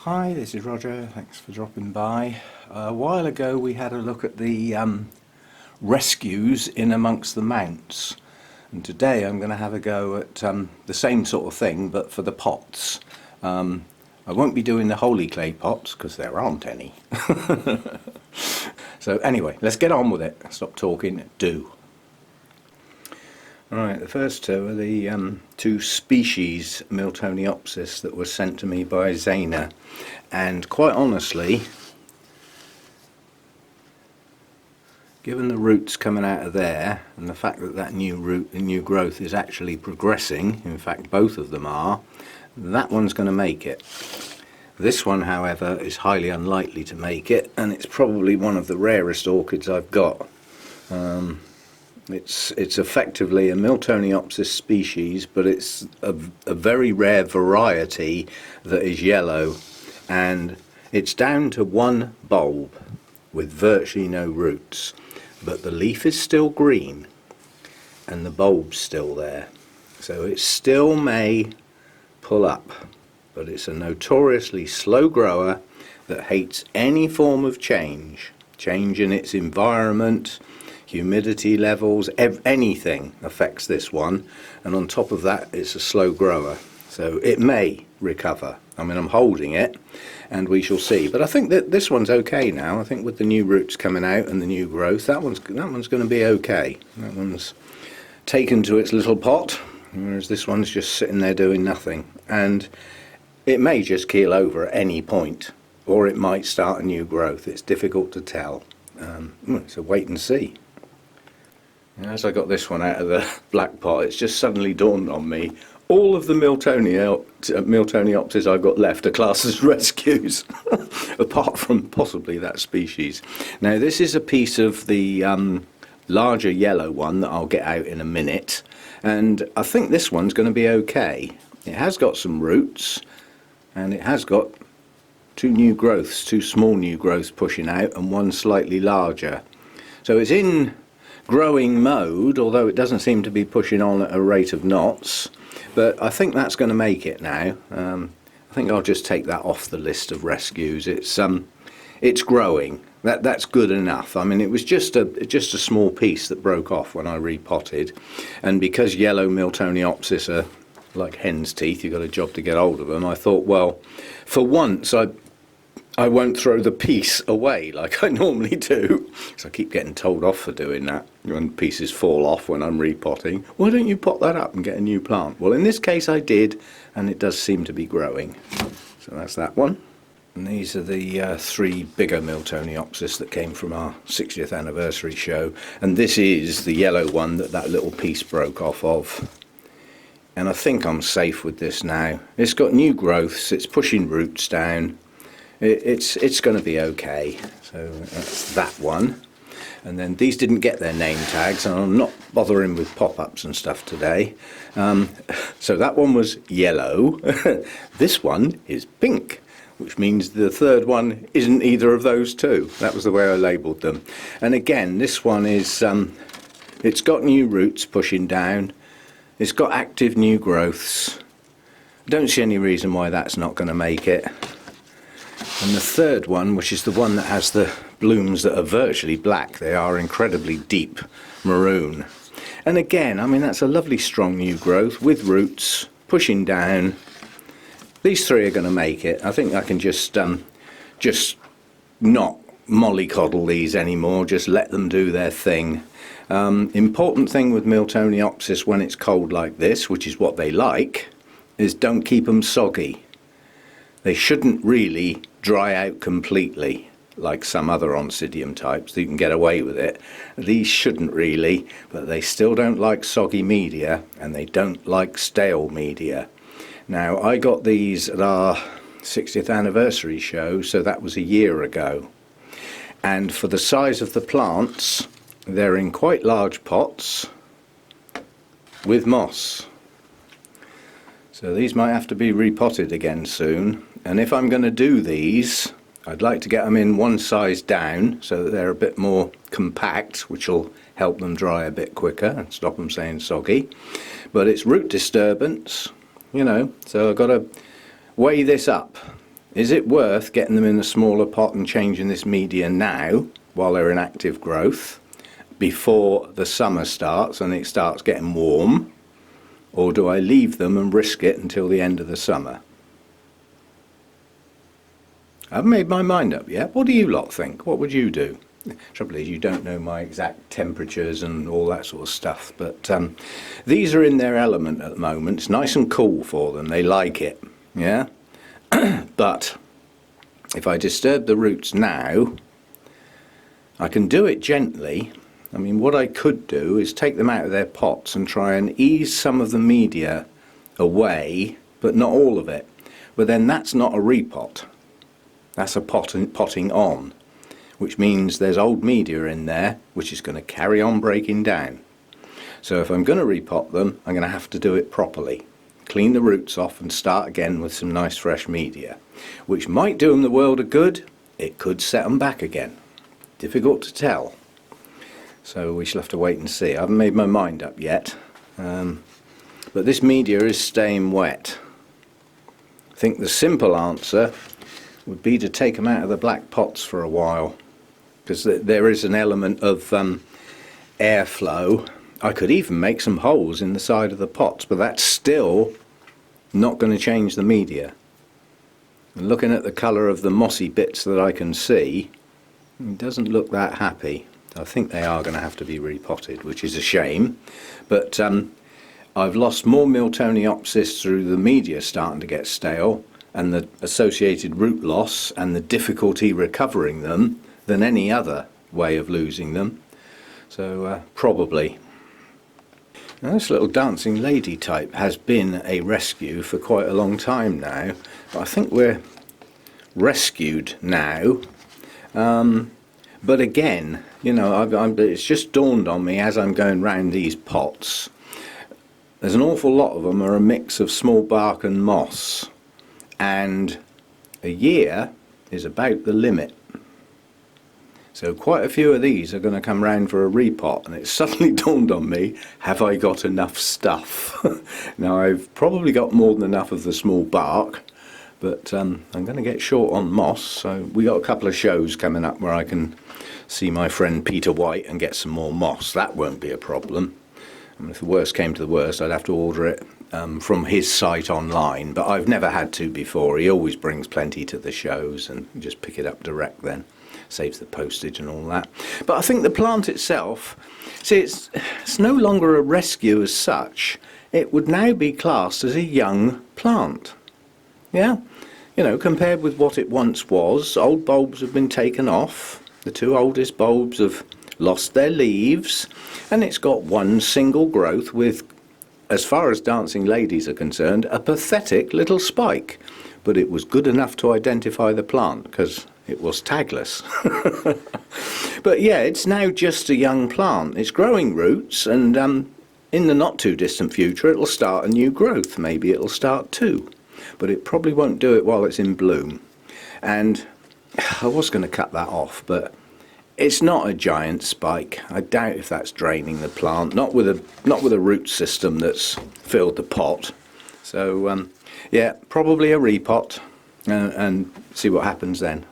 Hi, this is Roger. Thanks for dropping by. A while ago we had a look at the rescues in amongst the mounts, and today I'm going to have a go at the same sort of thing but for the pots. I won't be doing the holy clay pots because there aren't any. So anyway, let's get on with it. Stop talking, do. Alright, the first two are the two species Miltoniopsis that were sent to me by Zana, and quite honestly, given the roots coming out of there and the fact that that new root and new growth is actually progressing, in fact both of them are, that one's going to make it. This one, however, is highly unlikely to make it, and it's probably one of the rarest orchids I've got. It's effectively a Miltoniopsis species, but it's a very rare variety that is yellow, and it's down to one bulb with virtually no roots, but the leaf is still green and the bulb's still there, so it still may pull up, but it's a notoriously slow grower that hates any form of change in its environment. Humidity levels, anything affects this one, and on top of that it's a slow grower, so it may recover. I mean, I'm holding it and we shall see, but I think that this one's okay now. I think with the new roots coming out and the new growth, that one's going to be okay. That one's taken to its little pot, whereas this one's just sitting there doing nothing, and it may just keel over at any point, or it might start a new growth. It's difficult to tell. So wait and see. As I got this one out of the black pot, it's just suddenly dawned on me, all of the Miltoniopsis I've got left are classed as rescues, apart from possibly that species. Now this is a piece of the larger yellow one that I'll get out in a minute, and I think this one's going to be okay. It has got some roots, and it has got two small new growths pushing out, and one slightly larger. So it's in growing mode, although it doesn't seem to be pushing on at a rate of knots, but I think that's going to make it now. I think I'll just take that off the list of rescues. It's growing. That's good enough. I mean, it was just a small piece that broke off when I repotted, and because yellow Miltoniopsis are like hen's teeth, you've got a job to get hold of them, I thought, well, for once I won't throw the piece away like I normally do, because I keep getting told off for doing that when pieces fall off when I'm repotting. Why don't you pot that up and get a new plant? Well, in this case I did, and it does seem to be growing. So that's that one. And these are the three bigger Miltoniopsis that came from our 60th anniversary show, and this is the yellow one that little piece broke off of. And I think I'm safe with this now. It's got new growths, it's pushing roots down. It's going to be okay. So that's that one. And then these didn't get their name tags, and I'm not bothering with pop-ups and stuff today. So that one was yellow. This one is pink, which means the third one isn't either of those two. That was the way I labelled them. And again, this one is, it's got new roots pushing down. It's got active new growths. Don't see any reason why that's not going to make it. And the third one, which is the one that has the blooms that are virtually black, they are incredibly deep maroon. And again, I mean, that's a lovely strong new growth with roots pushing down. These three are going to make it. I think I can just not mollycoddle these anymore, just let them do their thing. Important thing with Miltoniopsis when it's cold like this, which is what they like, is don't keep them soggy. They shouldn't really dry out completely like some other Oncidium types. You can get away with it. These shouldn't really, but they still don't like soggy media, and they don't like stale media. Now, I got these at our 60th anniversary show, so that was a year ago. And for the size of the plants, they're in quite large pots with moss. So these might have to be repotted again soon. And if I'm going to do these, I'd like to get them in one size down so that they're a bit more compact, which will help them dry a bit quicker and stop them saying soggy. But it's root disturbance, you know, so I've got to weigh this up. Is it worth getting them in a smaller pot and changing this media now while they're in active growth before the summer starts and it starts getting warm, or do I leave them and risk it until the end of the summer? I haven't made my mind up yet. What do you lot think? What would you do? The trouble is you don't know my exact temperatures and all that sort of stuff, but these are in their element at the moment. It's nice and cool for them. They like it, yeah? But if I disturb the roots now, I can do it gently. I mean, what I could do is take them out of their pots and try and ease some of the media away, but not all of it. But then that's not a repot. That's a potting on, which means there's old media in there, which is going to carry on breaking down. So if I'm going to repot them, I'm going to have to do it properly. Clean the roots off and start again with some nice fresh media, which might do them the world of good. It could set them back again. Difficult to tell. So we shall have to wait and see. I haven't made my mind up yet. But this media is staying wet. I think the simple answer would be to take them out of the black pots for a while, because there is an element of airflow. I could even make some holes in the side of the pots, but that's still not going to change the media. And looking at the colour of the mossy bits that I can see, it doesn't look that happy. I think they are going to have to be repotted, which is a shame. But I've lost more Miltoniopsis through the media starting to get stale and the associated root loss and the difficulty recovering them than any other way of losing them. So probably. Now, this little dancing lady type has been a rescue for quite a long time now, but I think we're rescued now. But again, you know, it's just dawned on me as I'm going round these pots. There's an awful lot of them are a mix of small bark and moss, and a year is about the limit. So quite a few of these are going to come round for a repot, and it suddenly dawned on me, have I got enough stuff? Now I've probably got more than enough of the small bark, but I'm going to get short on moss, so we got a couple of shows coming up where I can see my friend Peter White and get some more moss. That won't be a problem. I mean, if the worst came to the worst, I'd have to order it from his site online, but I've never had to before. He always brings plenty to the shows and just pick it up direct then. Saves the postage and all that. But I think the plant itself, see, it's no longer a rescue as such. It would now be classed as a young plant. Yeah? You know, compared with what it once was, old bulbs have been taken off. The two oldest bulbs have lost their leaves, and it's got one single growth with, as far as dancing ladies are concerned, a pathetic little spike. But it was good enough to identify the plant because it was tagless. But yeah, it's now just a young plant. It's growing roots, and in the not too distant future it'll start a new growth. Maybe it'll start two, but it probably won't do it while it's in bloom. And I was going to cut that off, but it's not a giant spike. I doubt if that's draining the plant, not with a root system that's filled the pot. So yeah, probably a repot, and see what happens then.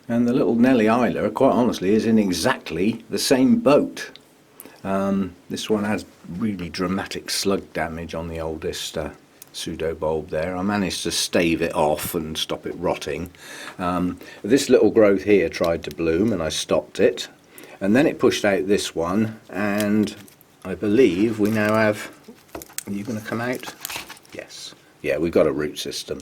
And the little Nellie Euler, quite honestly, is in exactly the same boat. This one has really dramatic slug damage on the oldest pseudo bulb there. I managed to stave it off and stop it rotting. This little growth here tried to bloom and I stopped it. And then it pushed out this one, and I believe we now have... Are you going to come out? Yes. Yeah, we've got a root system.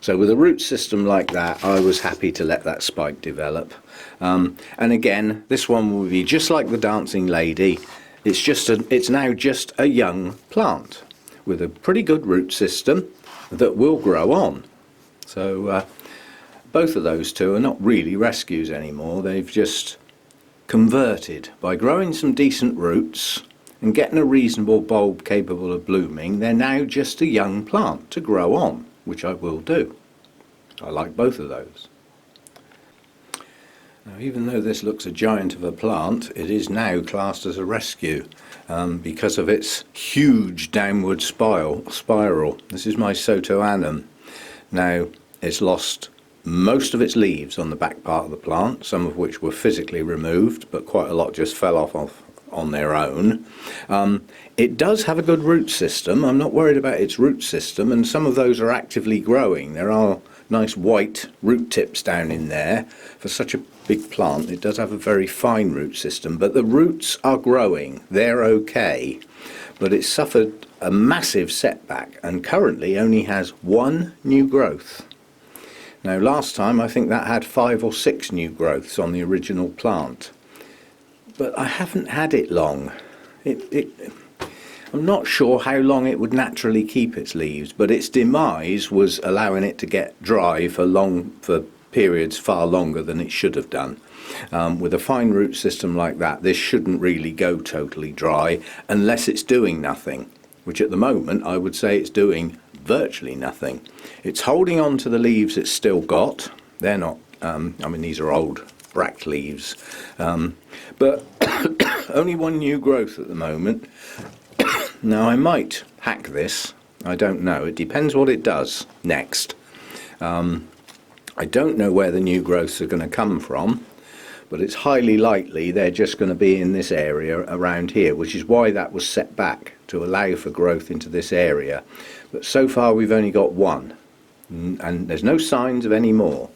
So with a root system like that, I was happy to let that spike develop. And again, this one will be just like the dancing lady. It's now just a young plant with a pretty good root system that will grow on. So both of those two are not really rescues anymore. They've just converted by growing some decent roots and getting a reasonable bulb capable of blooming. They're now just a young plant to grow on, which I will do. I like both of those. Now, even though this looks a giant of a plant, it is now classed as a rescue because of its huge downward spiral. This is my Soto annum. Now, it's lost most of its leaves on the back part of the plant, some of which were physically removed, but quite a lot just fell off on their own. It does have a good root system. I'm not worried about its root system, and some of those are actively growing. There are nice white root tips down in there. For such a big plant, it does have a very fine root system, but the roots are growing. They're okay, but it's suffered a massive setback and currently only has one new growth. Now, last time I think that had 5 or 6 new growths on the original plant, but I haven't had it long. I'm not sure how long it would naturally keep its leaves, but its demise was allowing it to get dry for periods far longer than it should have done. With a fine root system like that, this shouldn't really go totally dry unless it's doing nothing, which at the moment I would say it's doing virtually nothing. It's holding on to the leaves it's still got. They're not, these are old bract leaves, but only one new growth at the moment. Now, I might hack this. I don't know. It depends what it does next. I don't know where the new growths are going to come from, but it's highly likely they're just going to be in this area around here, which is why that was set back, to allow for growth into this area. But so far we've only got one, and there's no signs of any more.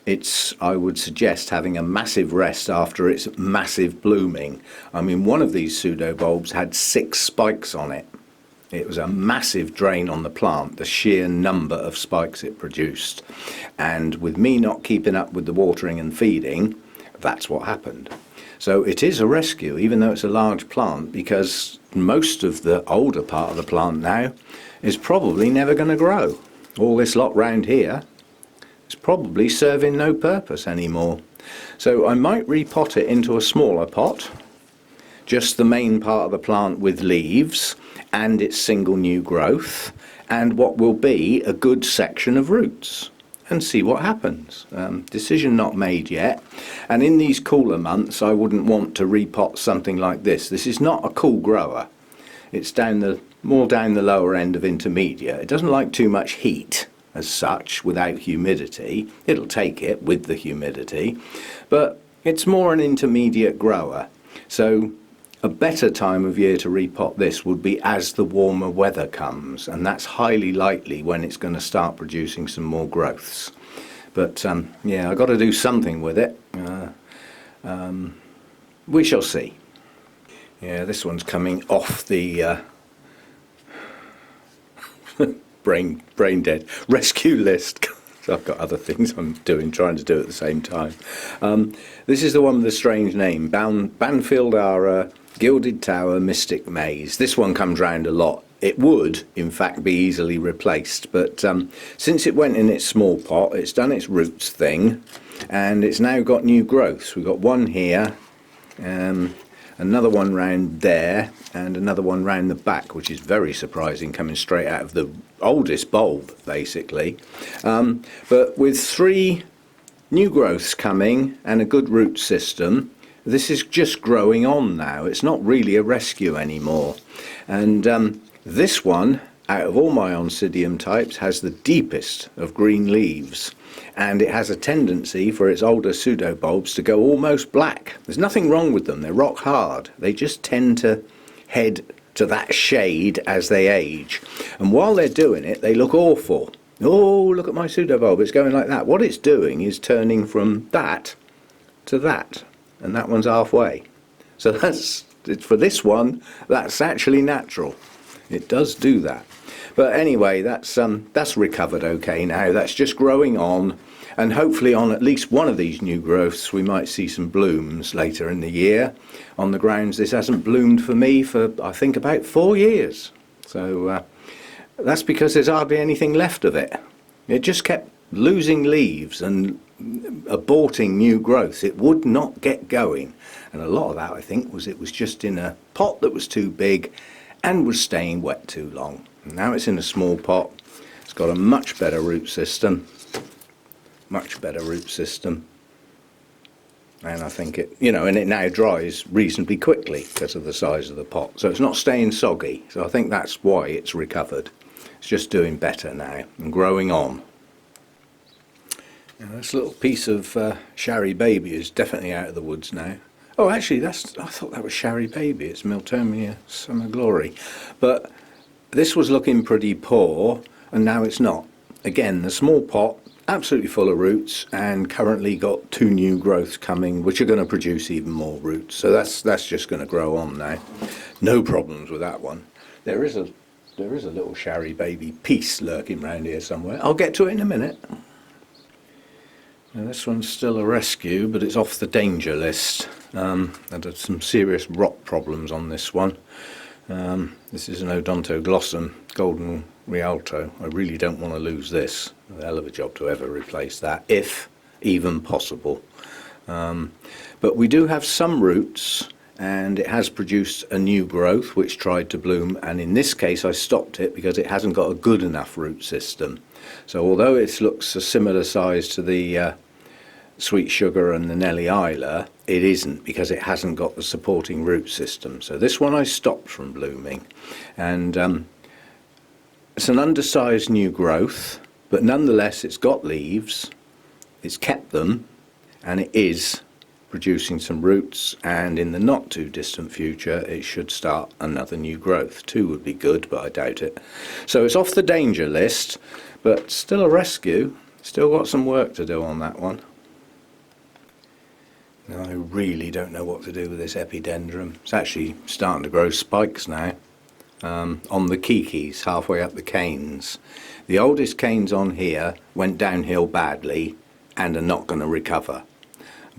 It's, I would suggest, having a massive rest after its massive blooming. I mean, one of these pseudobulbs had 6 spikes on it. It was a massive drain on the plant, the sheer number of spikes it produced. And with me not keeping up with the watering and feeding, that's what happened. So it is a rescue, even though it's a large plant, because most of the older part of the plant now is probably never going to grow. All this lot round here is probably serving no purpose anymore. So I might repot it into a smaller pot, just the main part of the plant with leaves and its single new growth, and what will be a good section of roots, and see what happens. Decision not made yet. And in these cooler months I wouldn't want to repot something like this. This is not a cool grower. It's more down the lower end of intermediate. It doesn't like too much heat as such without humidity. It'll take it with the humidity, but it's more an intermediate grower. So a better time of year to repot this would be as the warmer weather comes, and that's highly likely when it's going to start producing some more growths. But yeah, I've got to do something with it. We shall see. Yeah, this one's coming off the brain dead rescue list. I've got other things I'm trying to do at the same time. This is the one with the strange name, Banfield Gilded Tower Mystic Maze. This one comes round a lot. It would, in fact, be easily replaced, but since it went in its small pot, it's done its roots thing, and it's now got new growths. We've got one here, another one round there, and another one round the back, which is very surprising, coming straight out of the oldest bulb, basically. But with 3 new growths coming and a good root system, this is just growing on now. It's not really a rescue anymore. And this one, out of all my Oncidium types, has the deepest of green leaves. And it has a tendency for its older pseudobulbs to go almost black. There's nothing wrong with them. They're rock hard. They just tend to head to that shade as they age. And while they're doing it, they look awful. Oh, look at my pseudobulb. It's going like that. What it's doing is turning from that to that. And that one's halfway. So for this one, that's actually natural. It does do that. But anyway, that's recovered okay now. That's just growing on, and hopefully on at least one of these new growths we might see some blooms later in the year, on the grounds this hasn't bloomed for me for I think about 4 years. So that's because there's hardly anything left of it. It just kept losing leaves and aborting new growths. It would not get going, and a lot of that I think was it was just in a pot that was too big and was staying wet too long. Now it's in a small pot. It's got a much better root system, and I think it, and it now dries reasonably quickly because of the size of the pot, so it's not staying soggy. So I think that's why it's recovered. It's just doing better now and growing on. Now, this little piece of Cheri Baby is definitely out of the woods now. Oh, actually, I thought that was Cheri Baby. It's Miltonius Summer Glory. But this was looking pretty poor, and now it's not. Again, the small pot, absolutely full of roots, and currently got 2 new growths coming, which are going to produce even more roots. So that's just going to grow on now. No problems with that one. There is a little Cheri Baby piece lurking around here somewhere. I'll get to it in a minute. Now, this one's still a rescue, but it's off the danger list. I had some serious rot problems on this one. This is an Tonto Glosson Golden Rialto. I really don't want to lose this. A hell of a job to ever replace that, if even possible. But we do have some roots, and it has produced a new growth which tried to bloom, and in this case I stopped it because it hasn't got a good enough root system. So although it looks a similar size to the Sweet Sugar and the Nellie Euler, it isn't, because it hasn't got the supporting root system. So this one I stopped from blooming, and it's an undersized new growth, but nonetheless it's got leaves, it's kept them, and it is producing some roots, and in the not too distant future it should start another new growth. 2 would be good, but I doubt it. So it's off the danger list, but still a rescue. Still got some work to do on that one. Now, I really don't know what to do with this epidendrum. It's actually starting to grow spikes now on the keys halfway up the canes. The oldest canes on here went downhill badly and are not going to recover.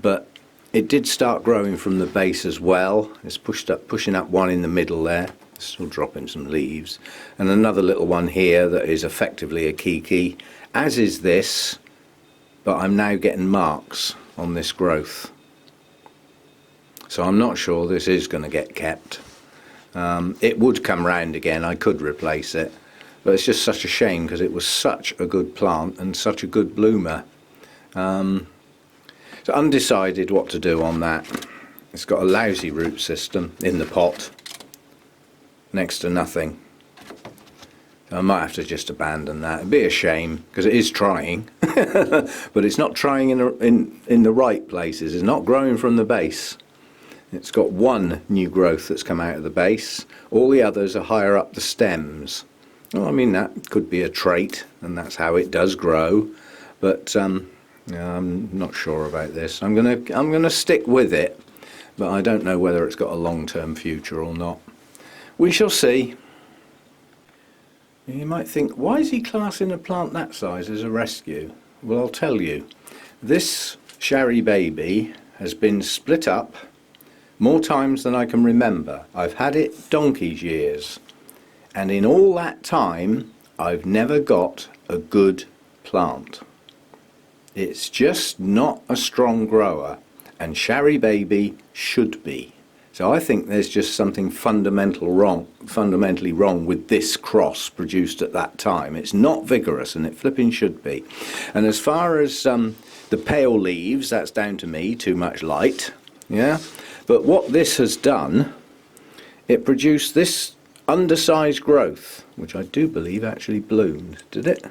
But it did start growing from the base as well. It's pushing up one in the middle there. Still dropping some leaves. And another little one here that is effectively a key, as is this, but I'm now getting marks on this growth. So I'm not sure this is going to get kept. It would come round again, I could replace it, but it's just such a shame because it was such a good plant and such a good bloomer. So undecided what to do on that. It's got a lousy root system in the pot, next to nothing. I might have to just abandon that. It'd be a shame because it is trying, but it's not trying in the right places. It's not growing from the base. It's got 1 new growth that's come out of the base. All the others are higher up the stems. Well, I mean, that could be a trait, and that's how it does grow. But yeah, I'm not sure about this. I'm gonna stick with it, but I don't know whether it's got a long-term future or not. We shall see. You might think, why is he classing a plant that size as a rescue? Well, I'll tell you. This Cheri Baby has been split up more times than I can remember. I've had it donkey's years, and in all that time I've never got a good plant. It's just not a strong grower, and Cheri Baby should be. So I think there's just something fundamentally wrong with this cross produced at that time. It's not vigorous, and it flipping should be. And as far as the pale leaves, that's down to me, too much light. Yeah. But what this has done, it produced this undersized growth, which I do believe actually bloomed, did it?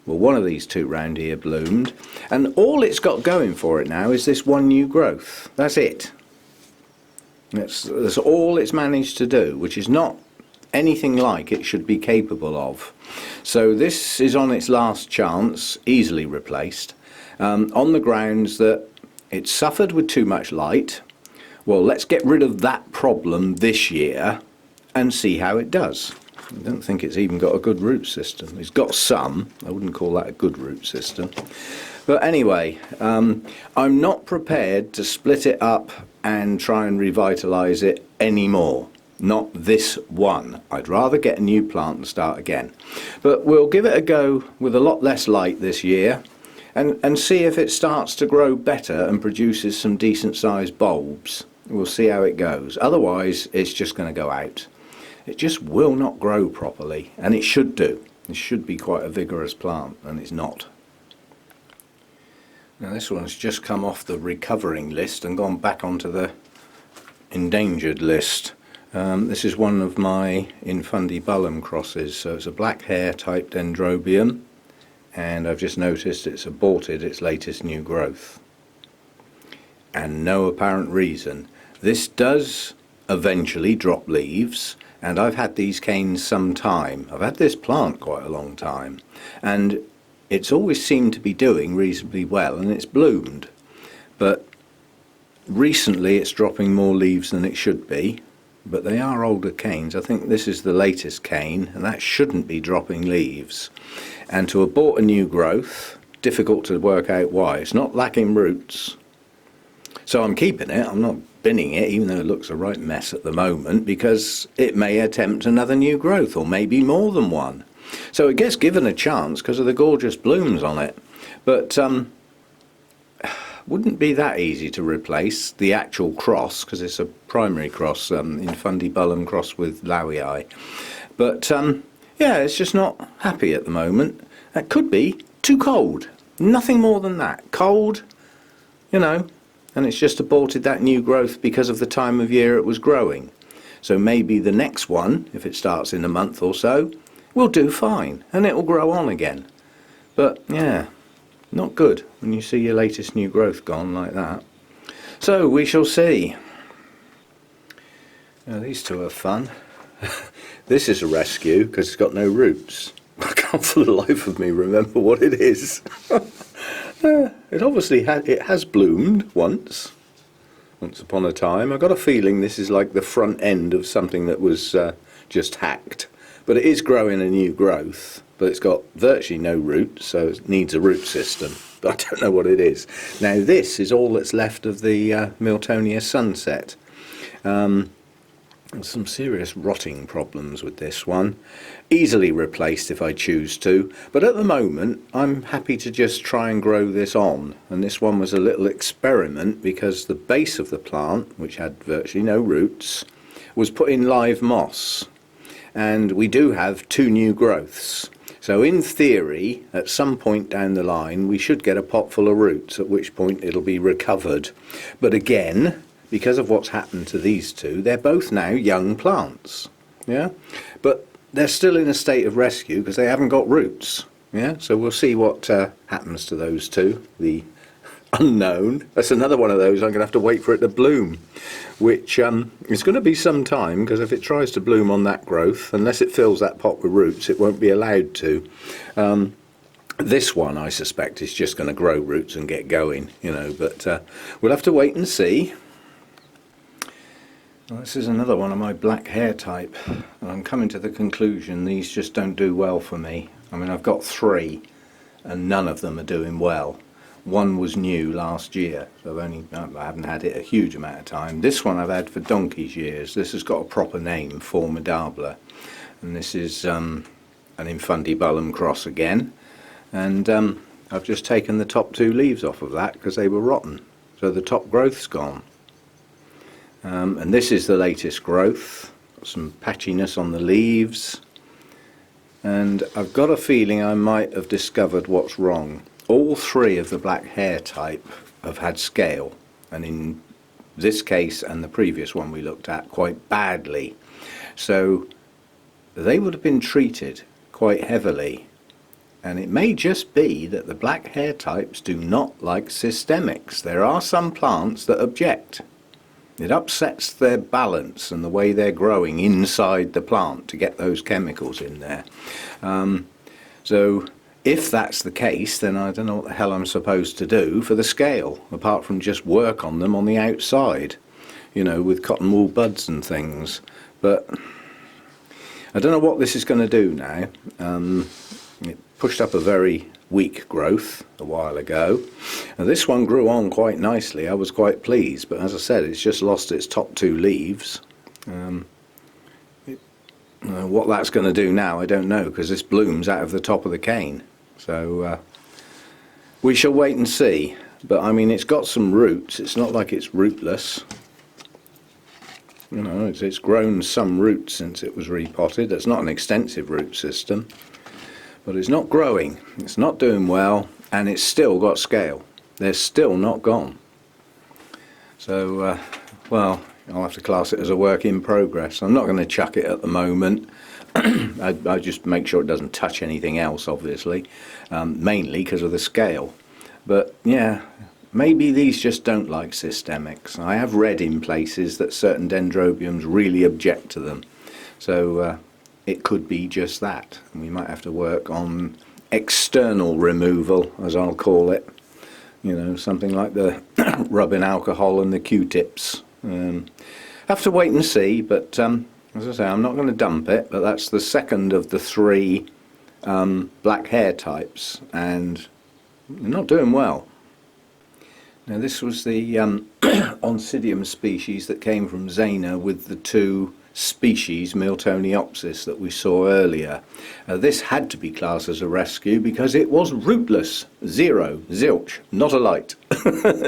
Well, one of these 2 round here bloomed, and all it's got going for it now is this 1 new growth. That's it. That's all it's managed to do, which is not anything like it should be capable of. So this is on its last chance, easily replaced, on the grounds that it suffered with too much light. Well, let's get rid of that problem this year and see how it does. I don't think it's even got a good root system. It's got some. I wouldn't call that a good root system. But anyway, I'm not prepared to split it up and try and revitalise it anymore. Not this one. I'd rather get a new plant and start again. But we'll give it a go with a lot less light this year and see if it starts to grow better and produces some decent sized bulbs. We'll see how it goes. Otherwise, it's just going to go out. It just will not grow properly, and it should do. It should be quite a vigorous plant, and it's not. Now this one's just come off the recovering list and gone back onto the endangered list. This is one of my infundibulum crosses, so it's a black hair type dendrobium, and I've just noticed it's aborted its latest new growth. And no apparent reason. This does eventually drop leaves, and I've had these canes some time. I've had this plant quite a long time, and it's always seemed to be doing reasonably well, and it's bloomed. But recently it's dropping more leaves than it should be, but they are older canes. I think this is the latest cane, and that shouldn't be dropping leaves. And to abort a new growth, difficult to work out why. It's not lacking roots. So I'm keeping it, I'm not binning it, even though it looks a right mess at the moment, because it may attempt another new growth, or maybe more than one. So it gets given a chance because of the gorgeous blooms on it. But wouldn't be that easy to replace the actual cross, because it's a primary cross, infundibulum cross with Lowii. But yeah, it's just not happy at the moment. It could be too cold. Nothing more than that. Cold, you know, and it's just aborted that new growth because of the time of year it was growing. So maybe the next one, if it starts in a month or so, will do fine, and it will grow on again. But yeah, not good when you see your latest new growth gone like that. So we shall see. Now, these two are fun. This is a rescue because it's got no roots. I can't for the life of me remember what it is. It obviously has bloomed once upon a time. I've got a feeling this is like the front end of something that was just hacked. But it is growing a new growth, but it's got virtually no roots, so it needs a root system. But I don't know what it is. Now this is all that's left of the Miltonius sunset. There's some serious rotting problems with this one. Easily replaced if I choose to, but at the moment I'm happy to just try and grow this on. And this one was a little experiment because the base of the plant, which had virtually no roots, was put in live moss. And we do have two new growths. So in theory, at some point down the line, we should get a pot full of roots, at which point it'll be recovered. But again, because of what's happened to these two, they're both now young plants. Yeah, but they're still in a state of rescue because they haven't got roots. Yeah, so we'll see what happens to those two. The unknown. That's another one of those I'm going to have to wait for it to bloom, which is going to be some time, because if it tries to bloom on that growth, unless it fills that pot with roots, it won't be allowed to. This one, I suspect, is just going to grow roots and get going, you know, but we'll have to wait and see. Well, this is another one of my black hair type, and I'm coming to the conclusion these just don't do well for me. I mean, I've got 3 and none of them are doing well. One was new last year, so I haven't had it a huge amount of time. This one I've had for donkey's years. This has got a proper name, Formidable, and this is an infundibulum cross again. And I've just taken the top 2 leaves off of that because they were rotten, so the top growth's gone. And this is the latest growth. Got some patchiness on the leaves, and I've got a feeling I might have discovered what's wrong. All 3 of the black hair type have had scale, and in this case and the previous one we looked at, quite badly. So they would have been treated quite heavily, and it may just be that the black hair types do not like systemics. There are some plants that object. It upsets their balance and the way they're growing inside the plant to get those chemicals in there. So if that's the case, then I don't know what the hell I'm supposed to do for the scale, apart from just work on them on the outside, you know, with cotton wool buds and things. But I don't know what this is going to do now. It pushed up a very weak growth a while ago. Now, this one grew on quite nicely. I was quite pleased, but as I said, it's just lost its top 2 leaves. What that's going to do now, I don't know, because this blooms out of the top of the cane. So we shall wait and see. But I mean, it's got some roots. It's not like it's rootless. You know, it's grown some roots since it was repotted. It's not an extensive root system, but it's not growing. It's not doing well, and it's still got scale. They're still not gone. So, well, I'll have to class it as a work in progress. I'm not going to chuck it at the moment. I just make sure it doesn't touch anything else, obviously, mainly because of the scale. But yeah, maybe these just don't like systemics. I have read in places that certain dendrobiums really object to them. So it could be just that. We might have to work on external removal, as I'll call it. You know, something like the rubbing alcohol and the Q-tips. Have to wait and see, but as I say, I'm not going to dump it, but that's the second of the three black hair types, and they're not doing well. Now this was the Oncidium species that came from Zana with the two species, Miltoniopsis, that we saw earlier. This had to be classed as a rescue because it was rootless, zero, zilch, not a light,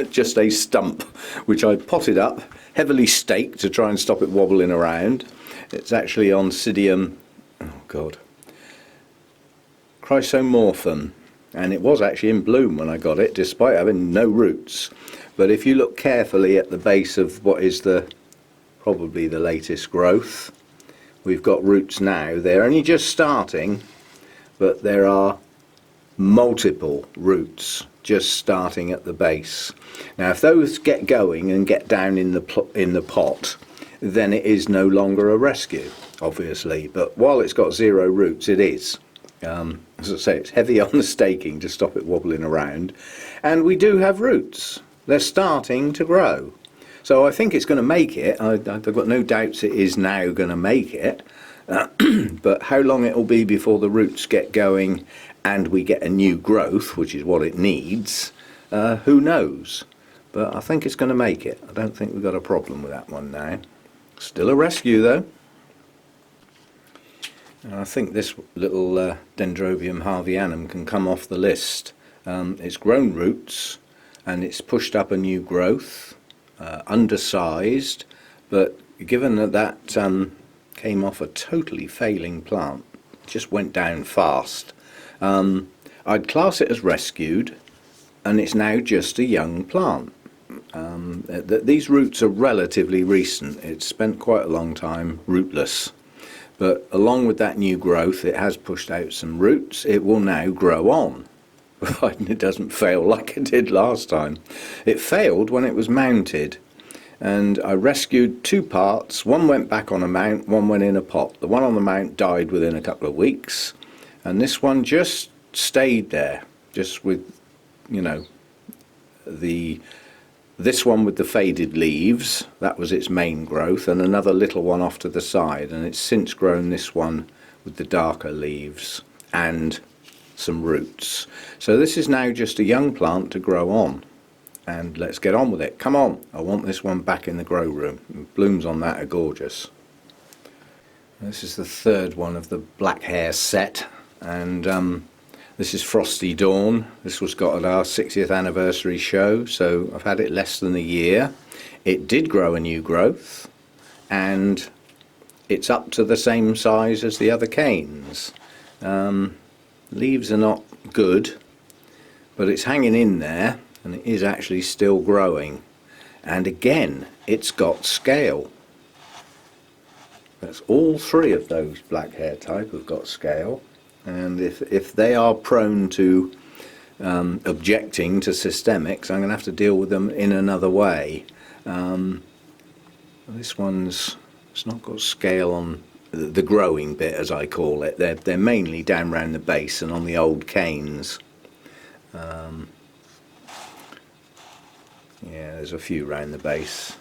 just a stump, which I potted up, heavily staked to try and stop it wobbling around. It's actually Oncidium, oh god, Chrysomorphin, and it was actually in bloom when I got it, despite having no roots. But if you look carefully at the base of what is probably the latest growth, we've got roots now. They're only just starting, but there are multiple roots just starting at the base. Now if those get going and get down in the pot, then it is no longer a rescue, obviously, but while it's got zero roots, it is. As I say, it's heavy on the staking to stop it wobbling around, and we do have roots. They're starting to grow, so I think it's going to make it. I've got no doubts it is now going to make it, but how long it will be before the roots get going and we get a new growth, which is what it needs, who knows. But I think it's going to make it. I don't think we've got a problem with that one now. Still a rescue though. And I think this little Dendrobium Harvey annum can come off the list. It's grown roots and it's pushed up a new growth, undersized, but given that came off a totally failing plant, just went down fast, I'd class it as rescued, and it's now just a young plant. These roots are relatively recent. It's spent quite a long time rootless, but along with that new growth it has pushed out some roots. It will now grow on, providing it doesn't fail like it did last time. It failed when it was mounted, and I rescued two parts. One went back on a mount, one went in a pot. The one on the mount died within a couple of weeks, and this one just stayed there, just with, you know, this one with the faded leaves, that was its main growth, and another little one off to the side, and it's since grown this one with the darker leaves and some roots. So this is now just a young plant to grow on, and let's get on with it. Come on, I want this one back in the grow room. The blooms on that are gorgeous. This is the third one of the black hair set, and this is Frosty Dawn. This was got at our 60th anniversary show, so I've had it less than a year. It did grow a new growth, and it's up to the same size as the other canes. Leaves are not good, but it's hanging in there, and it is actually still growing. And again, it's got scale. That's all three of those black hair type have got scale. And if they are prone to objecting to systemics, I'm going to have to deal with them in another way. This one's, it's not got scale on the growing bit, as I call it. They're mainly down round the base and on the old canes. Yeah, there's a few round the base.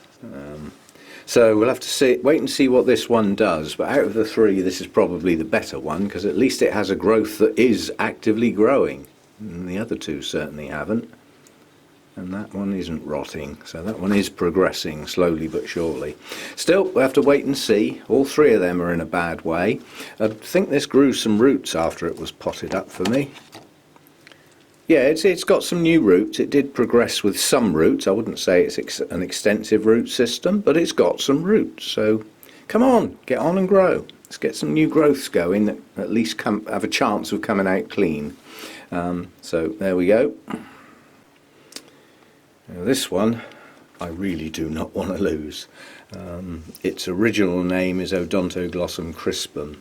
So we'll have to wait and see what this one does, but out of the three this is probably the better one, because at least it has a growth that is actively growing, and the other two certainly haven't. And that one isn't rotting, so that one is progressing slowly but surely. Still, we'll have to wait and see. All three of them are in a bad way. I think this grew some roots after it was potted up for me. Yeah, it's got some new roots. It did progress with some roots. I wouldn't say it's an extensive root system, but it's got some roots. So come on, get on and grow. Let's get some new growths going that at least have a chance of coming out clean. So there we go. Now this one I really do not want to lose. Its original name is Odontoglossum crispum.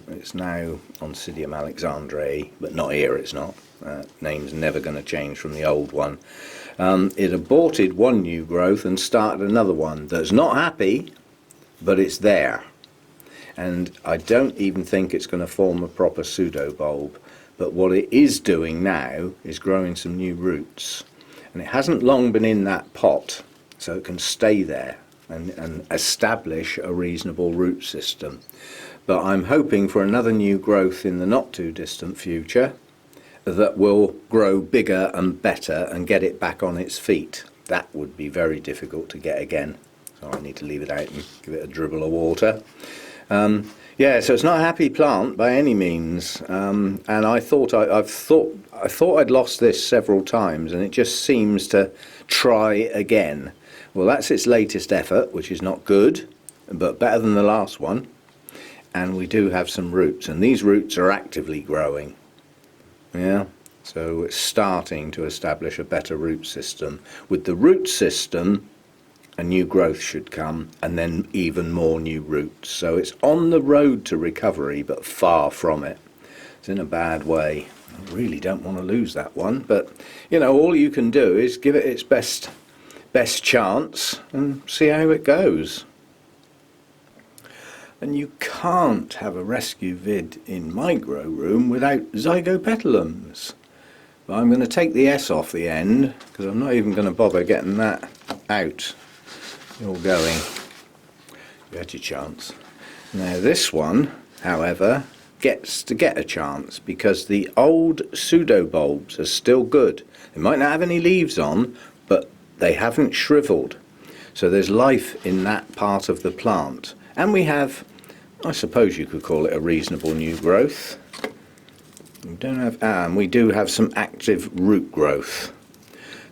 It's now Oncidium Alexandre, but not here, it's not. Name's never going to change from the old one. It aborted one new growth and started another one that's not happy, but it's there. And I don't even think it's going to form a proper pseudobulb. But what it is doing now is growing some new roots. And it hasn't long been in that pot, so it can stay there and establish a reasonable root system. But I'm hoping for another new growth in the not too distant future that will grow bigger and better and get it back on its feet. That would be very difficult to get again. So I need to leave it out and give it a dribble of water. Yeah, so it's not a happy plant by any means, and I thought I'd lost this several times, and it just seems to try again. Well, that's its latest effort, which is not good, but better than the last one. And we do have some roots, and these roots are actively growing. Yeah, so it's starting to establish a better root system. With the root system, a new growth should come, and then even more new roots. So it's on the road to recovery, but far from it. It's in a bad way. I really don't want to lose that one, but you know, all you can do is give it its best chance and see how it goes. And you can't have a rescue vid in my grow room without zygopetalums. But I'm going to take the S off the end, because I'm not even going to bother getting that out. All going. You had your chance. Now this one, however, gets to get a chance because the old pseudobulbs are still good. They might not have any leaves on, but they haven't shriveled. So there's life in that part of the plant. And we have, I suppose you could call it a reasonable new growth. We don't have, and we do have some active root growth.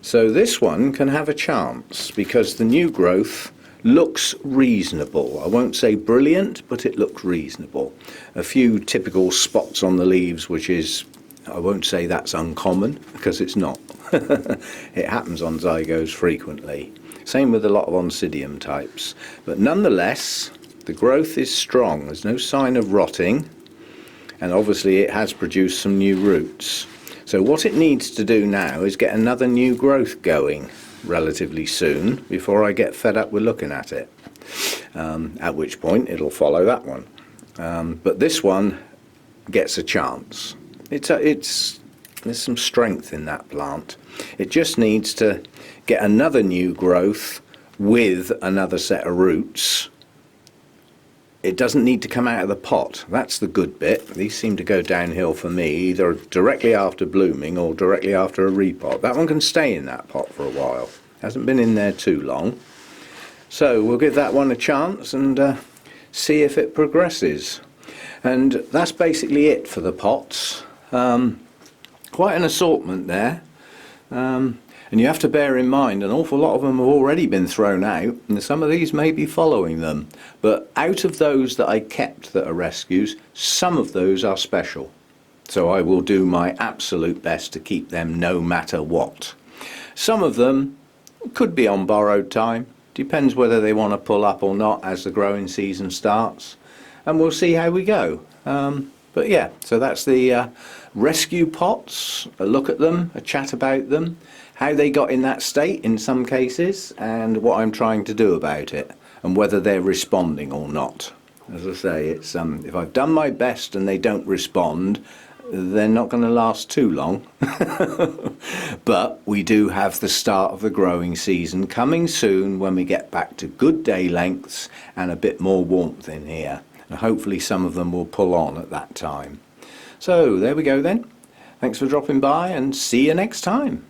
So this one can have a chance because the new growth looks reasonable. I won't say brilliant, but it looks reasonable. A few typical spots on the leaves, which is, I won't say that's uncommon, because it's not. It happens on zygos frequently. Same with a lot of Oncidium types. But nonetheless, the growth is strong. There's no sign of rotting. And obviously it has produced some new roots. So what it needs to do now is get another new growth going relatively soon before I get fed up with looking at it, at which point it'll follow that one. But this one gets a chance. There's some strength in that plant. It just needs to get another new growth with another set of roots. It doesn't need to come out of the pot. That's the good bit. These seem to go downhill for me, either directly after blooming or directly after a repot. That one can stay in that pot for a while. Hasn't been in there too long. So we'll give that one a chance and see if it progresses. And that's basically it for the pots. Quite an assortment there. And you have to bear in mind an awful lot of them have already been thrown out, and some of these may be following them. But out of those that I kept that are rescues, some of those are special. So I will do my absolute best to keep them no matter what. Some of them could be on borrowed time. Depends whether they want to pull up or not as the growing season starts. And we'll see how we go. But yeah, so that's the rescue pots, a look at them, a chat about them, how they got in that state in some cases, and what I'm trying to do about it, and whether they're responding or not. As I say, it's if I've done my best and they don't respond, they're not going to last too long. But we do have the start of the growing season coming soon when we get back to good day lengths and a bit more warmth in here. And hopefully some of them will pull on at that time. So there we go then. Thanks for dropping by and see you next time.